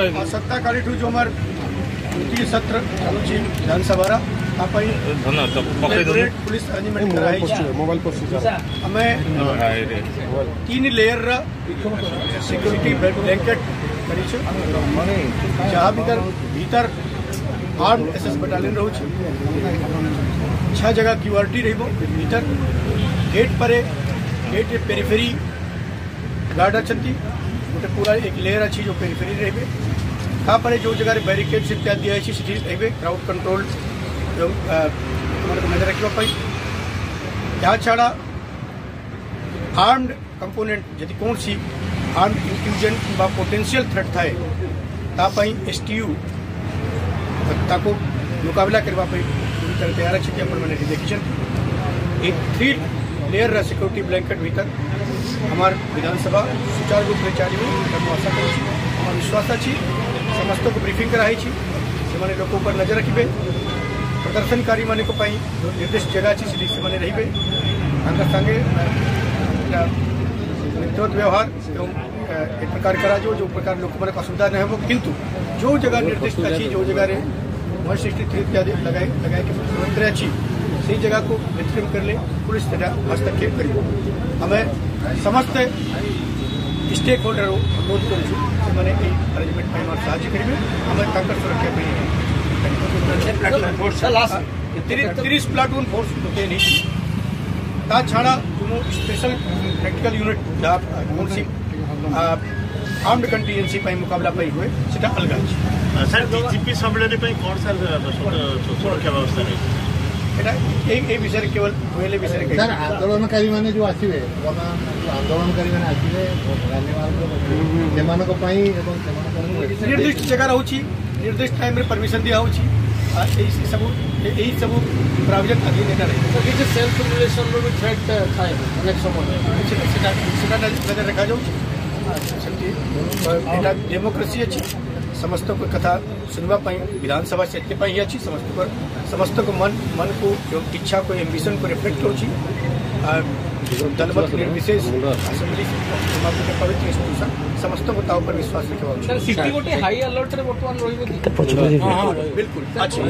सत्ता काली जो हमार द्वितीय सत्र चलुची विधानसभा पुलिस अरेंजमेंट आमे 3 लेयर सिक्योरिटी ब्लैंकेट करी जहाँ भीतर आर्म एसएस बटालियन रोच 6 जगह क्यूआरटी भीतर गेट पर गेट पेरिफेरी गार्ड अच्छा गोटे पूरा एक लेयर अच्छी जो पेरिफेरी रे तापर जो जगह बैरिकेड इत्यादि दिखाई रे क्राउड कंट्रोल नजर रखापी या छाड़ा आर्म्ड कंपोनेंट जदि कौन सी आर्म्ड इंक्लूजन कि पोटेंशियल थ्रेट थाए तापाई एसटीयू ताको मुकाबला करने पूरी तरह तैयार अच्छी मैंने देखी एक 3 लेयर सिक्योरिटी ब्लैंकेट भीतर हमार विधानसभा सुचारू रूप में चली आशा कर विश्वास अच्छी समस्त को ब्रीफिंग कराई से लोक पर नजर रखिए प्रदर्शनकारी मान निर्दिष्ट जगह अच्छी से रे संगे नेतृत्व व्यवहार एवं एक प्रकार करा जो प्रकार लोक मान असुविधा न हो किंतु जो जगह निर्दिष्ट अच्छी जो जगह इत्यादि लगाए के मुख्यमंत्री अच्छी से जगह को नेतृत्व कर ले पुलिस हस्तक्षेप कर हमें समस्त स्टेक होल्डर अनुरोध कर अरेंजमेंट में साहय करेंगे हमें सुरक्षा 30 प्लाटून फोर्स ता छाड़ा स्पेशल प्रैक्टिकल यूनिट कौन सी आर्म्ड कंटीजेंसी मुकाबला हुए अलग अच्छी सर डीजीपी सम्मेलन कौन सर सुरक्षा व्यवस्था रही विषय केवल विषय सर आंदोलनकारी मैंने जो आसवे आंदोलनकारी मैंने आसवे निर्दिष्ट जगह रोचे निर्दिष्ट टाइम परमिशन दिया सब प्राविजन अधीन सेल्फ रिलेशन थ्रेट थाए अनेक समय नजर रखा डेमोक्रेसी अच्छी समस्त को कथा सुनवा विधानसभा से ही अच्छी समस्त को मन को इच्छा को एम्बिशन को रिफ्लेक्ट हो दलबल निर्विशेष असेंबली पवित्र इंस्टीट्यूशन समस्त को ताव पर विश्वास रखा सिटी गोटे हाई अलर्ट रे वर्तमान बिल्कुल अच्छी